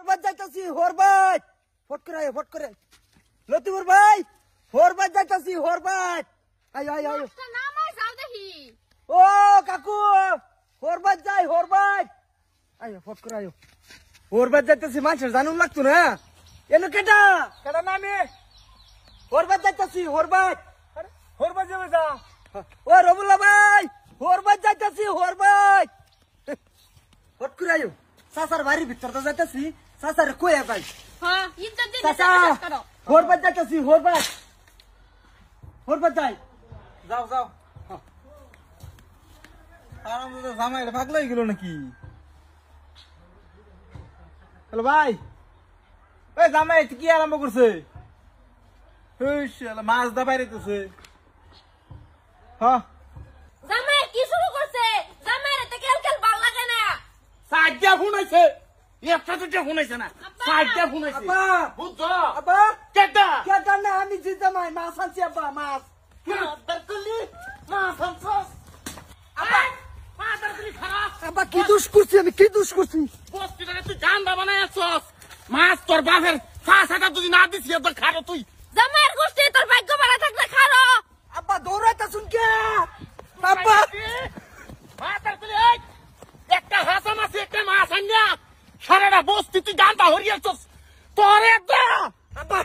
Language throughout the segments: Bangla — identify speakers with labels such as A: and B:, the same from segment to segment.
A: হরবাদ যাইতাছি হরবাদ ফট করে লতিফুর ভাই হরবাদ যাইতাছি হরবাদ আয় আয় আয়
B: নামাই যাও দেখি
A: ও কাকু হরবাদ যাই হরবাদ আয় ফট করে আয় হরবাদ যাইতাছি মানুষের জানুন লাগতো না এনো কেটা নামে হরবাদ যাইতাছি হরবাদ
C: হরবাদ যাবে যা
A: ও রবুল্লা ভাই হরবাদ যাইতাছি হরবাদ ফট করে আয় সাসার বাড়ির ভিতর তো যাইতাছি সাসার কই ভাই
B: হ্যাঁ ইজ্জত দিতে
A: চাচা
B: করো
A: হরবাদ যাইতাছি হরবাদ যাই
C: যাও যাও আরাম তো জামাই ভাগলাই গেল নাকি হ্যালো ভাই ওই জামাই কি আরম্ভ করছে মাছ দা বাইরেতেছে হ্যাঁ
B: জামাই কি শুরু করছে জামাই রে কেল কেল ভাল লাগে না
D: সাইডটা ফোন হইছে একটা দুটো ফোন হইছে না সাইডটা ফোন হইছে
A: আব্বা
D: বুঝছো
A: আব্বা
D: কেটা
A: কেটা না আমি জিতা মাই মাছ আনছি আব্বা মাছ
D: দরকলি মা ফলসস আব্বা মা দরকলি খারাপ
A: আব্বা কি দোষ করছি আমি কি দোষ করছি
D: বস্তিটাকে তুই গান্ডা বানাইছস মাছ তোর বাপের ফাঁসাটা তুই না দিছিস তো খারো তুই
B: জামাইয়ের গোষ্ঠী তোর ভাগ্য বাড়া থাকলে খারো
A: আব্বা দৌড়াইতা শুন কে আব্বা
D: মা দরকলি এই একটা হাসা মাছ একটা মাছ আনিয়া সারাটা বস্তি তুই গান্ডা হরিয়াছস তোরে তো
A: আব্বা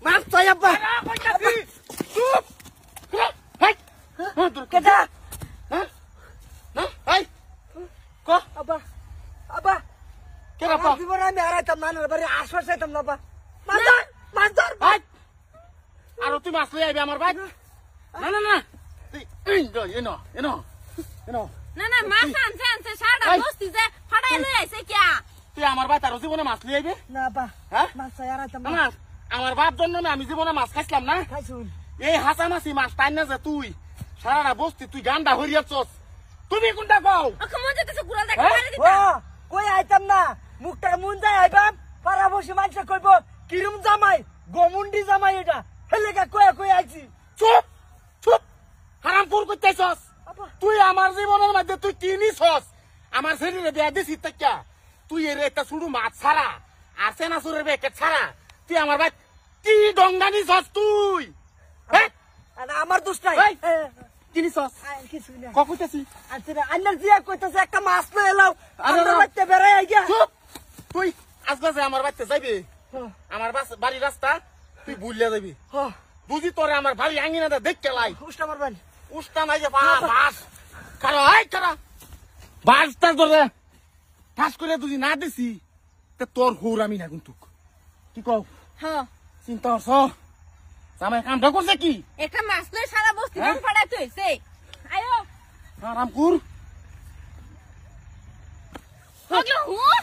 A: মাছ চাই আব্বা
D: চুপ হাই
A: কেটা
D: হ্যাঁ হাই ক
A: আব্বা আব্বা
D: কে রে পা
A: জীবনে আমি হারাইতাম না না বাড়ি আশ্বাস চাইতাম না আব্বা মাছ ধর
D: ভাই আর তুই মাছ লই আইবি আমার ভাই না না না তুই এনো
B: না না মাছ আনছে সারা
D: এই।
B: গোষ্ঠী যে ফাটাই লই আইছে কিয়া
D: তুই আমার ভাই তার জীবনে মাছ লই আইবি
A: না আব্বা
D: হ্যাঁ
A: মাছ চাই হারাইতাম
D: না
A: না
D: না আমার বাপ জন্য আমি জীবনে মাছ খাইছিলাম না
A: খাইছুন
D: এই হাসা মাছি মাছ টাইন না যে তুই সারা বস্তি তুই গান্ডা হরিয়াছস তুমি কোনটা কও
B: ওকে মন যেতেছে গুড়াল দেখে
D: হ্যাঁ?
B: মারি
A: ও
B: দিতা
A: কই আইতাম না মুখটা মুন যাই আইবাম পাড়া বসে মানুষ কইব কিরম জামাই গমুন্ডি জামাই এটা হেলেকা কই আইছি
D: চুপ চুপ হারামপুর করতেছস
A: আব্বা
D: তুই আমার জীবনের মধ্যে তুই কি নিছস আমার শরীরে বিয়া দিছিস তাক্কা তুই এর একটা শুধু মাছ ছাড়া আর সেনাসুরের বেকে ছাড়া তুই আমার ভাই কি ডঙ্গা নিছস তুই হ্যাঁ?
A: আমার দোষ নাই
D: এই। কি নিছস
A: কিছু না
D: কইতেছি
A: আচ্ছা আন্নার জিয়া কইতাছে একটা মাছ লই এলাও
D: আরে
A: আমরা
D: না।
A: বাচ্চা বেড়াই আইগা
D: চুপ তুই আজকে যে আমার বাচ্চা যাইবি আমার বাড়ির রাস্তা তুই ভুলিয়া যাবি
A: হ্যাঁ
D: বুঝি তোরে আমার ভাই আঙ্গিনাটা দেখতে লাই
A: উষ্টা মারবেন
D: উস্তা নাই যে বাস খারা এই খারা বাসটা ধরে ঠাস করে তুই না দিছি তে তোর হুর আমি না কিন্তু কি কও
B: হ্যাঁ
D: চিন্তা করছ জামাই কামটা করছে কি
B: একটা মাছ লই সারা বস্তি
D: হ্যাঁ?
B: মন ফাটাইতে হইছে আয়ো
D: আরামপুর
B: ওগো হুঁ